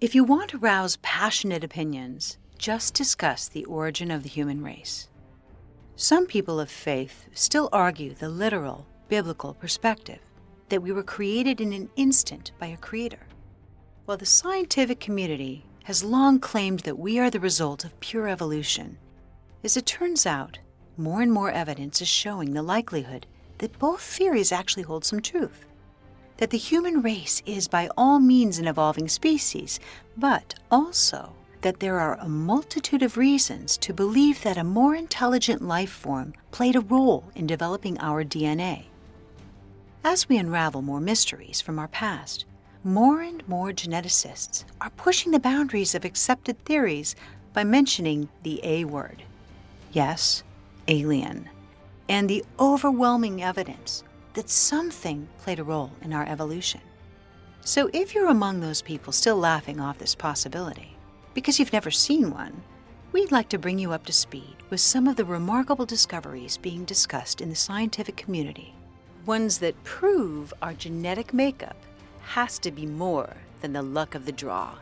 If you want to rouse passionate opinions, just discuss the origin of the human race. Some people of faith still argue the literal, biblical perspective, that we were created in an instant by a creator, while the scientific community has long claimed that we are the result of pure evolution. As it turns out, more and more evidence is showing the likelihood that both theories actually hold some truth. That the human race is by all means an evolving species, but also that there are a multitude of reasons to believe that a more intelligent life form played a role in developing our DNA. As we unravel more mysteries from our past, more and more geneticists are pushing the boundaries of accepted theories by mentioning the A word. Yes, alien, and the overwhelming evidence that something played a role in our evolution. So if you're among those people still laughing off this possibility, because you've never seen one, we'd like to bring you up to speed with some of the remarkable discoveries being discussed in the scientific community, ones that prove our genetic makeup has to be more than the luck of the draw.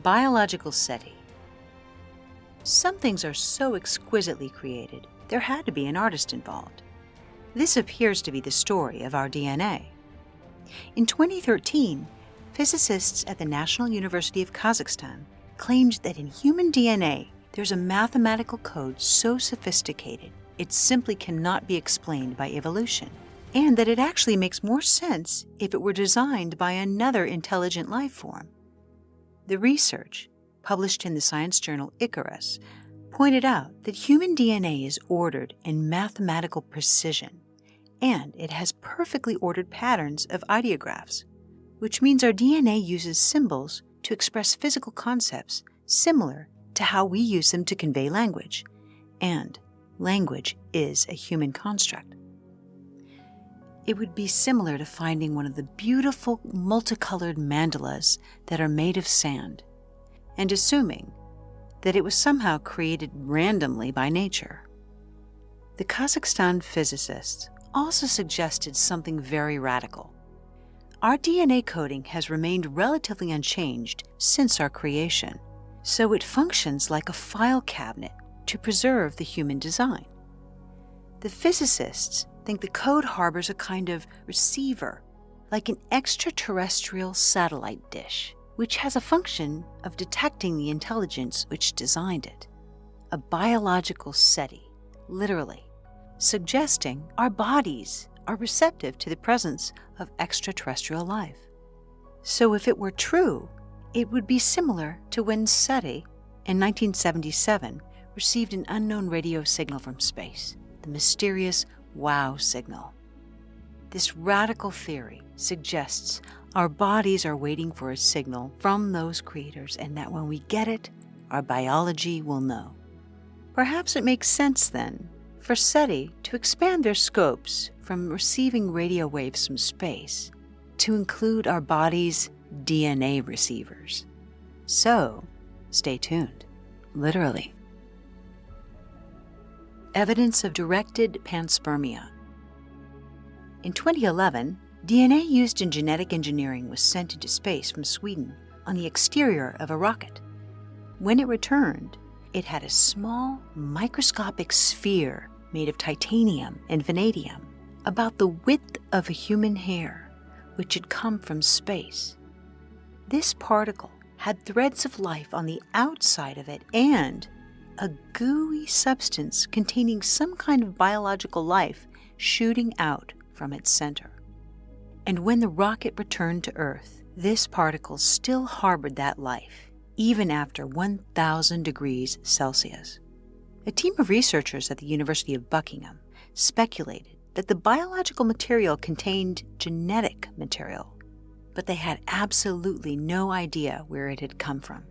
Biological SETI. Some things are so exquisitely created, there had to be an artist involved. This appears to be the story of our DNA. In 2013, physicists at the National University of Kazakhstan claimed that in human DNA, there's a mathematical code so sophisticated it simply cannot be explained by evolution, and that it actually makes more sense if it were designed by another intelligent life form. The research, published in the science journal Icarus, pointed out that human DNA is ordered in mathematical precision, and it has perfectly ordered patterns of ideographs, which means our DNA uses symbols to express physical concepts similar to how we use them to convey language, and language is a human construct. It would be similar to finding one of the beautiful multicolored mandalas that are made of sand, and assuming that it was somehow created randomly by nature. The Kazakhstan physicists also suggested something very radical. Our DNA coding has remained relatively unchanged since our creation, so it functions like a file cabinet to preserve the human design. The physicists think the code harbors a kind of receiver, like an extraterrestrial satellite dish, which has a function of detecting the intelligence which designed it. A biological SETI, literally, suggesting our bodies are receptive to the presence of extraterrestrial life. So if it were true, it would be similar to when SETI, in 1977, received an unknown radio signal from space, the mysterious wow signal. This radical theory suggests our bodies are waiting for a signal from those creators, and that when we get it, our biology will know. Perhaps it makes sense, then, for SETI to expand their scopes from receiving radio waves from space to include our body's DNA receivers. So, stay tuned, literally. Evidence of directed panspermia. In 2011, DNA used in genetic engineering was sent into space from Sweden on the exterior of a rocket. When it returned, it had a small, microscopic sphere made of titanium and vanadium, about the width of a human hair, which had come from space. This particle had threads of life on the outside of it and a gooey substance containing some kind of biological life shooting out from its center. And when the rocket returned to Earth, this particle still harbored that life, even after 1,000 degrees Celsius. A team of researchers at the University of Buckingham speculated that the biological material contained genetic material, but they had absolutely no idea where it had come from.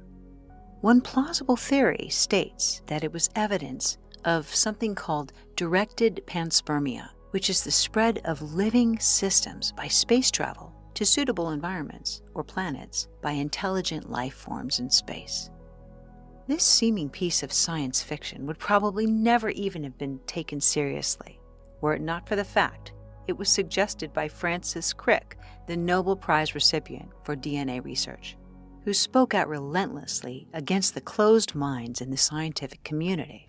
One plausible theory states that it was evidence of something called directed panspermia, which is the spread of living systems by space travel to suitable environments or planets by intelligent life forms in space. This seeming piece of science fiction would probably never even have been taken seriously, were it not for the fact it was suggested by Francis Crick, the Nobel Prize recipient for DNA research, who spoke out relentlessly against the closed minds in the scientific community.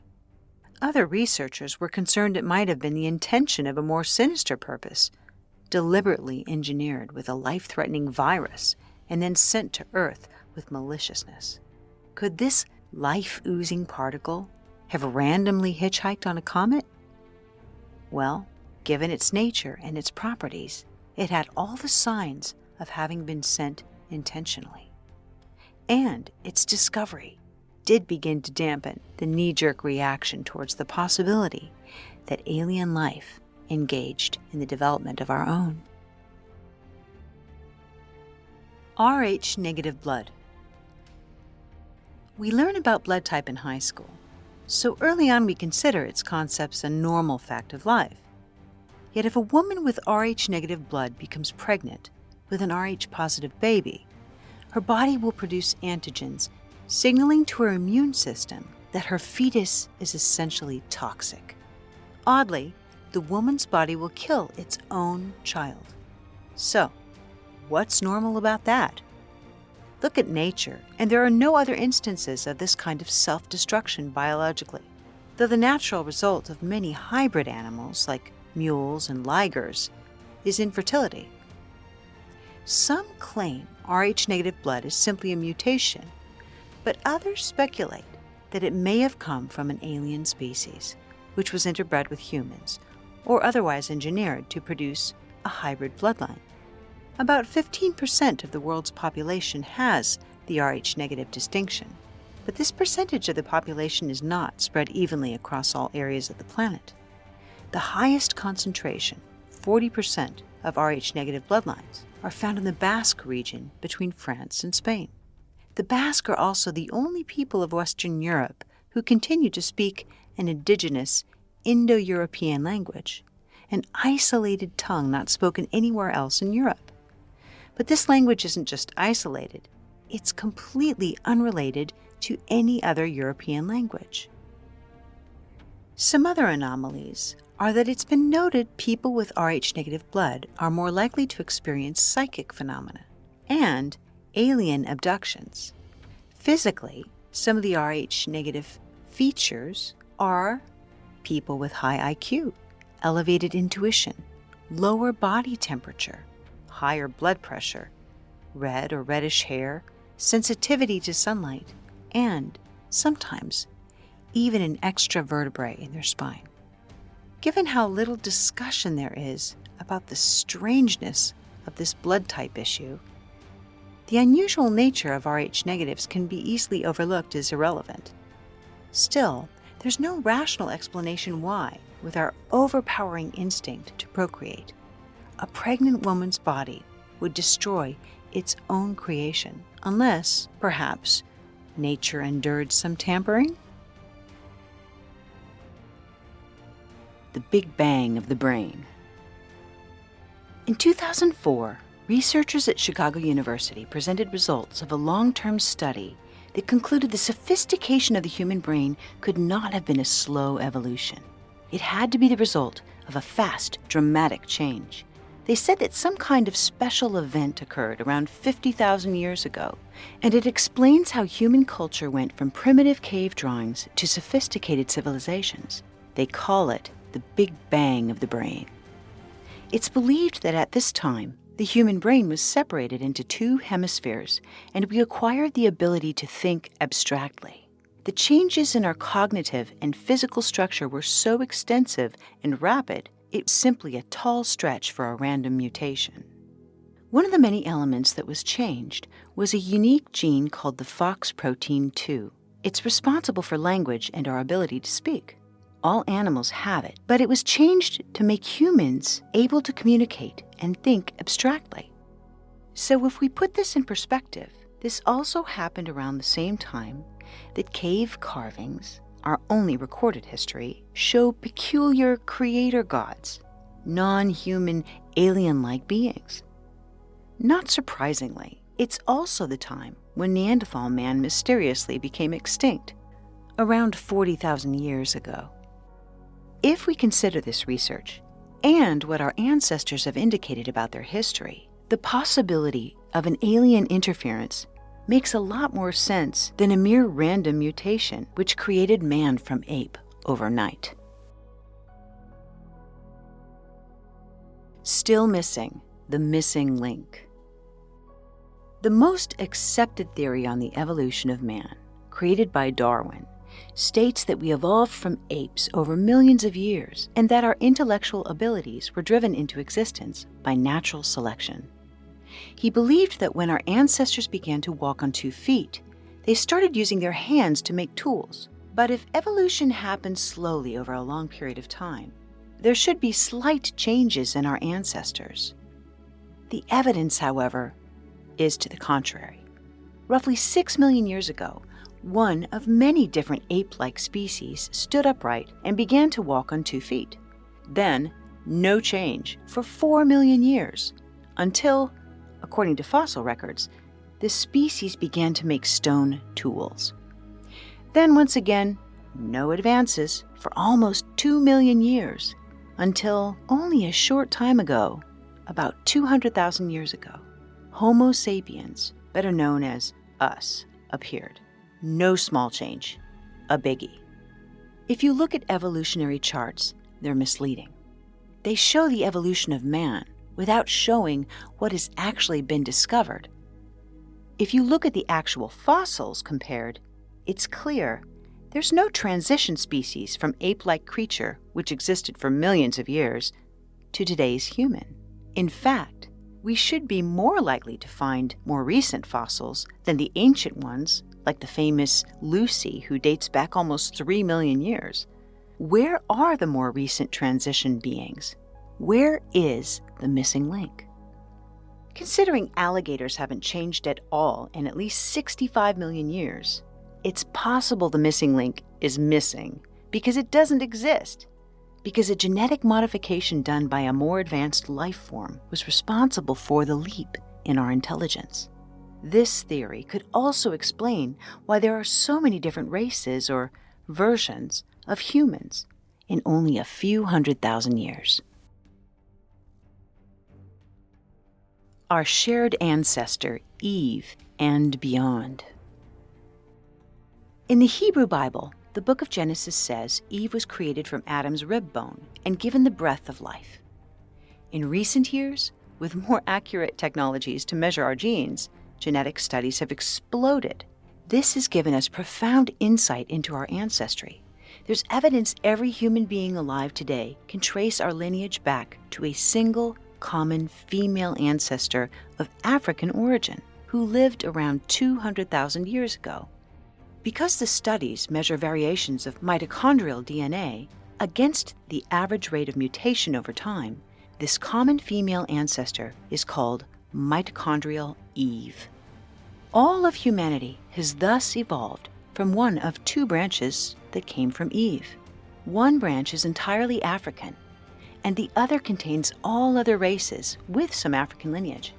Other researchers were concerned it might have been the intention of a more sinister purpose, deliberately engineered with a life-threatening virus and then sent to Earth with maliciousness. Could this life-oozing particle have randomly hitchhiked on a comet? Well, given its nature and its properties, it had all the signs of having been sent intentionally. And its discovery did begin to dampen the knee-jerk reaction towards the possibility that alien life engaged in the development of our own. Rh-negative blood. We learn about blood type in high school, so early on we consider its concepts a normal fact of life. Yet if a woman with Rh-negative blood becomes pregnant with an Rh-positive baby, her body will produce antigens signaling to her immune system that her fetus is essentially toxic. Oddly, the woman's body will kill its own child. So, what's normal about that? Look at nature, and there are no other instances of this kind of self-destruction biologically, though the natural result of many hybrid animals, like mules and ligers, is infertility. Some claim Rh-negative blood is simply a mutation, but others speculate that it may have come from an alien species, which was interbred with humans, or otherwise engineered to produce a hybrid bloodline. About 15% of the world's population has the Rh-negative distinction, but this percentage of the population is not spread evenly across all areas of the planet. The highest concentration, 40% of Rh-negative bloodlines, are found in the Basque region between France and Spain. The Basque are also the only people of Western Europe who continue to speak an indigenous Indo-European language, an isolated tongue not spoken anywhere else in Europe. But this language isn't just isolated, it's completely unrelated to any other European language. Some other anomalies are that it's been noted people with Rh-negative blood are more likely to experience psychic phenomena and alien abductions. Physically, some of the Rh-negative features are people with high IQ, elevated intuition, lower body temperature, higher blood pressure, red or reddish hair, sensitivity to sunlight, and sometimes even an extra vertebrae in their spine. Given how little discussion there is about the strangeness of this blood type issue, the unusual nature of Rh-negatives can be easily overlooked as irrelevant. Still, there's no rational explanation why, with our overpowering instinct to procreate, a pregnant woman's body would destroy its own creation, unless, perhaps, nature endured some tampering? The Big Bang of the Brain. In 2004, researchers at Chicago University presented results of a long-term study that concluded the sophistication of the human brain could not have been a slow evolution. It had to be the result of a fast, dramatic change. They said that some kind of special event occurred around 50,000 years ago, and it explains how human culture went from primitive cave drawings to sophisticated civilizations. They call it the Big Bang of the brain. It's believed that at this time, the human brain was separated into two hemispheres, and we acquired the ability to think abstractly. The changes in our cognitive and physical structure were so extensive and rapid, it's simply a tall stretch for a random mutation. One of the many elements that was changed was a unique gene called the FOX protein 2. It's responsible for language and our ability to speak. All animals have it, but it was changed to make humans able to communicate and think abstractly. So if we put this in perspective, this also happened around the same time that cave carvings, our only recorded history, show peculiar creator gods, non-human, alien-like beings. Not surprisingly, it's also the time when Neanderthal man mysteriously became extinct, around 40,000 years ago. If we consider this research and what our ancestors have indicated about their history, the possibility of an alien interference makes a lot more sense than a mere random mutation which created man from ape overnight. Still missing, the missing link. The most accepted theory on the evolution of man, created by Darwin, states that we evolved from apes over millions of years and that our intellectual abilities were driven into existence by natural selection. He believed that when our ancestors began to walk on 2 feet, they started using their hands to make tools. But if evolution happens slowly over a long period of time, there should be slight changes in our ancestors. The evidence, however, is to the contrary. Roughly 6 million years ago, one of many different ape-like species stood upright and began to walk on 2 feet. Then, no change for 4 million years, until, according to fossil records, this species began to make stone tools. Then once again, no advances for almost 2 million years, until only a short time ago, about 200,000 years ago, Homo sapiens, better known as us, appeared. No small change, a biggie. If you look at evolutionary charts, they're misleading. They show the evolution of man without showing what has actually been discovered. If you look at the actual fossils compared, it's clear there's no transition species from ape-like creature, which existed for millions of years, to today's human. In fact, we should be more likely to find more recent fossils than the ancient ones, like the famous Lucy, who dates back almost 3 million years. Where are the more recent transition beings? Where is the missing link? Considering alligators haven't changed at all in at least 65 million years, it's possible the missing link is missing because it doesn't exist, because a genetic modification done by a more advanced life form was responsible for the leap in our intelligence. This theory could also explain why there are so many different races or versions of humans in only a few 100,000 years. Our shared ancestor, Eve, and beyond. In the Hebrew Bible, the book of Genesis says Eve was created from Adam's rib bone and given the breath of life. In recent years, with more accurate technologies to measure our genes, genetic studies have exploded. This has given us profound insight into our ancestry. There's evidence every human being alive today can trace our lineage back to a single, common female ancestor of African origin who lived around 200,000 years ago. Because the studies measure variations of mitochondrial DNA against the average rate of mutation over time, this common female ancestor is called mitochondrial Eve. All of humanity has thus evolved from one of 2 branches that came from Eve. One branch is entirely African, and the other contains all other races with some African lineage.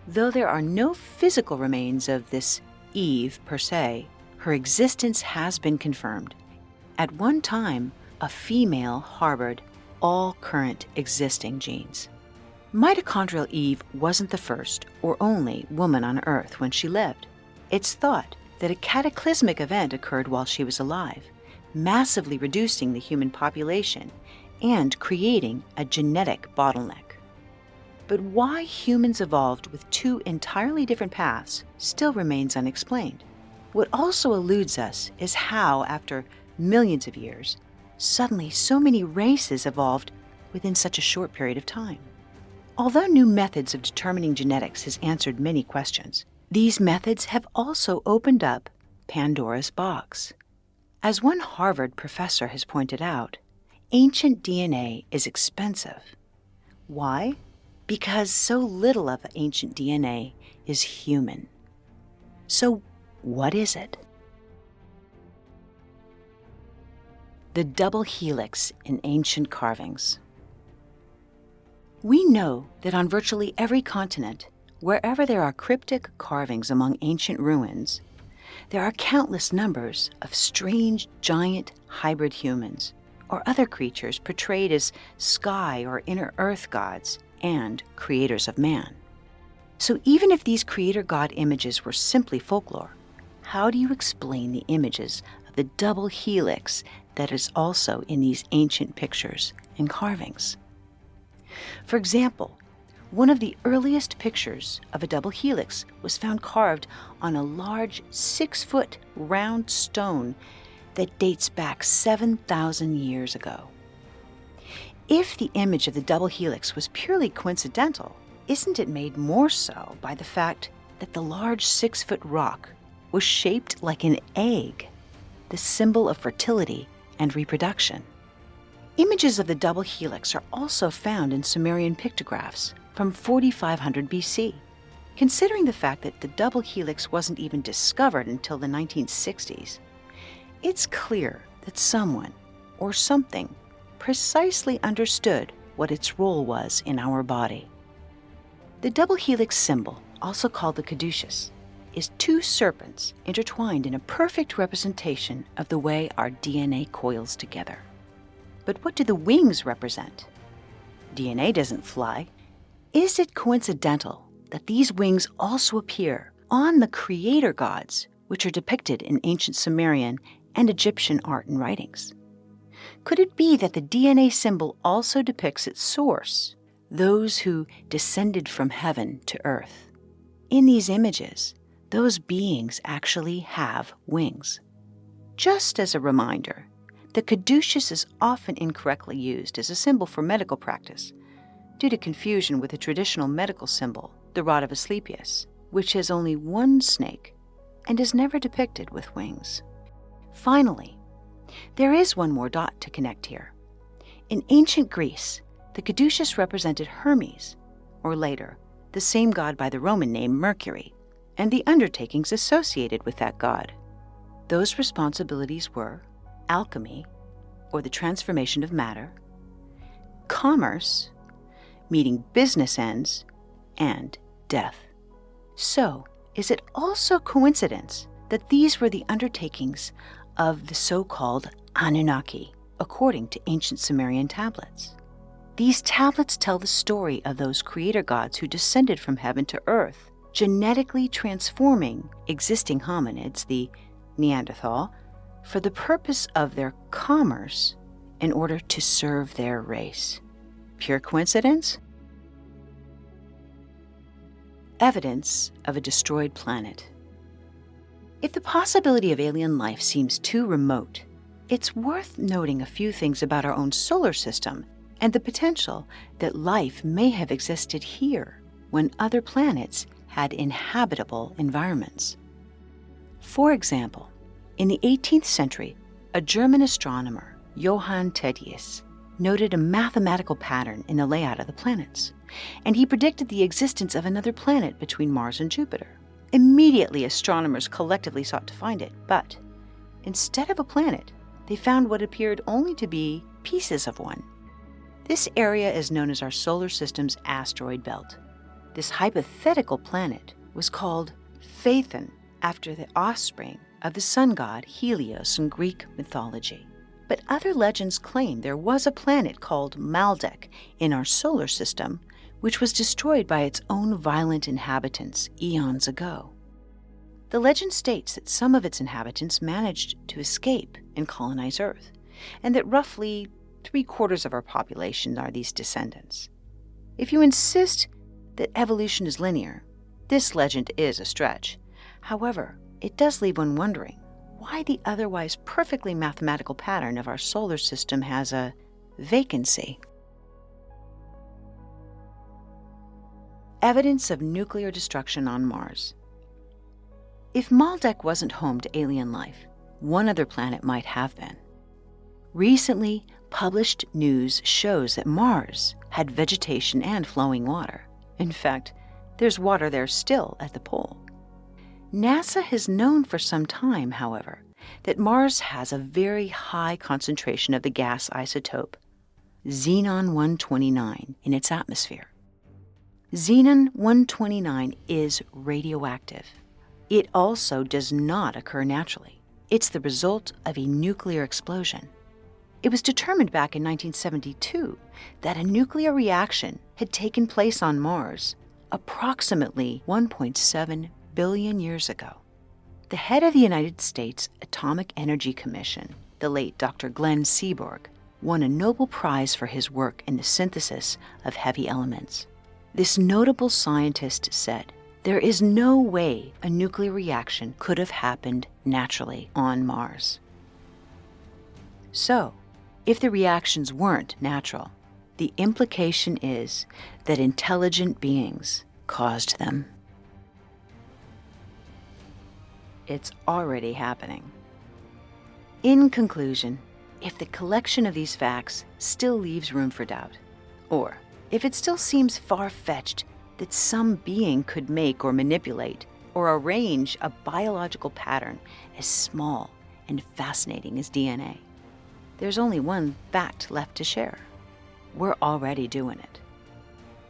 Though there are no physical remains of this Eve per se, her existence has been confirmed. At one time, a female harbored all current existing genes. Mitochondrial Eve wasn't the first or only woman on Earth when she lived. It's thought that a cataclysmic event occurred while she was alive, massively reducing the human population and creating a genetic bottleneck. But why humans evolved with 2 entirely different paths still remains unexplained. What also eludes us is how, after millions of years, suddenly so many races evolved within such a short period of time. Although new methods of determining genetics has answered many questions, these methods have also opened up Pandora's box. As one Harvard professor has pointed out, ancient DNA is expensive. Why? Because so little of ancient DNA is human. So what is it? The double helix in ancient carvings. We know that on virtually every continent, wherever there are cryptic carvings among ancient ruins, there are countless numbers of strange giant hybrid humans or other creatures portrayed as sky or inner earth gods and creators of man. So even if these creator god images were simply folklore, how do you explain the images of the double helix that is also in these ancient pictures and carvings? For example, one of the earliest pictures of a double helix was found carved on a large 6-foot round stone that dates back 7,000 years ago. If the image of the double helix was purely coincidental, isn't it made more so by the fact that the large 6-foot rock was shaped like an egg, the symbol of fertility and reproduction? Images of the double helix are also found in Sumerian pictographs from 4500 BC. Considering the fact that the double helix wasn't even discovered until the 1960s, it's clear that someone or something precisely understood what its role was in our body. The double helix symbol, also called the caduceus, is two serpents intertwined in a perfect representation of the way our DNA coils together. But what do the wings represent? DNA doesn't fly. Is it coincidental that these wings also appear on the creator gods, which are depicted in ancient Sumerian and Egyptian art and writings? Could it be that the DNA symbol also depicts its source, those who descended from heaven to earth? In these images, those beings actually have wings. Just as a reminder, the caduceus is often incorrectly used as a symbol for medical practice due to confusion with the traditional medical symbol, the rod of Asclepius, which has only one snake and is never depicted with wings. Finally, there is one more dot to connect here. In ancient Greece, the caduceus represented Hermes, or later, the same god by the Roman name Mercury, and the undertakings associated with that god. Those responsibilities were alchemy, or the transformation of matter, commerce, meeting business ends, and death. So, is it also coincidence that these were the undertakings of the so-called Anunnaki, according to ancient Sumerian tablets? These tablets tell the story of those creator gods who descended from heaven to earth, genetically transforming existing hominids, the Neanderthal, for the purpose of their commerce in order to serve their race. Pure coincidence? Evidence of a destroyed planet. If the possibility of alien life seems too remote, it's worth noting a few things about our own solar system and the potential that life may have existed here when other planets had inhabitable environments. For example, in the 18th century, a German astronomer, Johann Tetius, noted a mathematical pattern in the layout of the planets, and he predicted the existence of another planet between Mars and Jupiter. Immediately, astronomers collectively sought to find it, but instead of a planet, they found what appeared only to be pieces of one. This area is known as our solar system's asteroid belt. This hypothetical planet was called Phaethon, after the offspring of the sun god Helios in Greek mythology. But other legends claim there was a planet called Maldek in our solar system, which was destroyed by its own violent inhabitants eons ago. The legend states that some of its inhabitants managed to escape and colonize Earth, and that roughly 3/4 of our population are these descendants. If you insist that evolution is linear, this legend is a stretch. However, it does leave one wondering why the otherwise perfectly mathematical pattern of our solar system has a vacancy. Evidence of nuclear destruction on Mars. If Maldek wasn't home to alien life, one other planet might have been. Recently published news shows that Mars had vegetation and flowing water. In fact, there's water there still at the pole. NASA has known for some time, however, that Mars has a very high concentration of the gas isotope xenon-129 in its atmosphere. Xenon-129 is radioactive, It also does not occur naturally. It's the result of a nuclear explosion. It was determined back in 1972 that a nuclear reaction had taken place on Mars approximately 1.7 billion years ago. The head of the United States Atomic Energy Commission, the late Dr. Glenn Seaborg, won a Nobel Prize for his work in the synthesis of heavy elements. This notable scientist said, "There is no way a nuclear reaction could have happened naturally on Mars." So, if the reactions weren't natural, the implication is that intelligent beings caused them. It's already happening. In conclusion, if the collection of these facts still leaves room for doubt, or if it still seems far-fetched that some being could make or manipulate or arrange a biological pattern as small and fascinating as DNA, there's only one fact left to share. We're already doing it.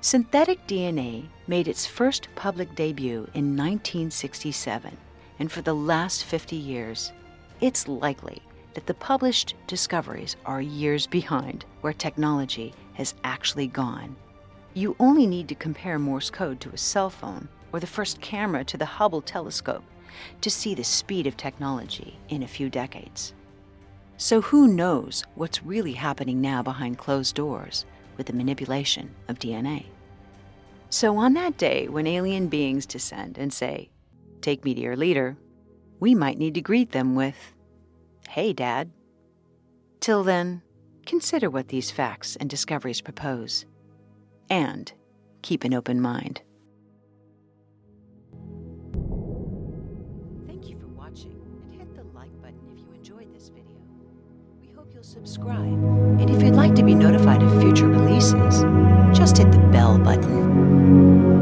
Synthetic DNA made its first public debut in 1967, and for the last 50 years, it's likely that the published discoveries are years behind where technology has actually gone. You only need to compare Morse code to a cell phone or the first camera to the Hubble telescope to see the speed of technology in a few decades. So who knows what's really happening now behind closed doors with the manipulation of DNA? So on that day when alien beings descend and say, "Take me to your leader," we might need to greet them with, "Hey, Dad." Till then, consider what these facts and discoveries propose, and keep an open mind. Thank you for watching, and hit the like button if you enjoyed this video. We hope you'll subscribe, and if you'd like to be notified of future releases, just hit the bell button.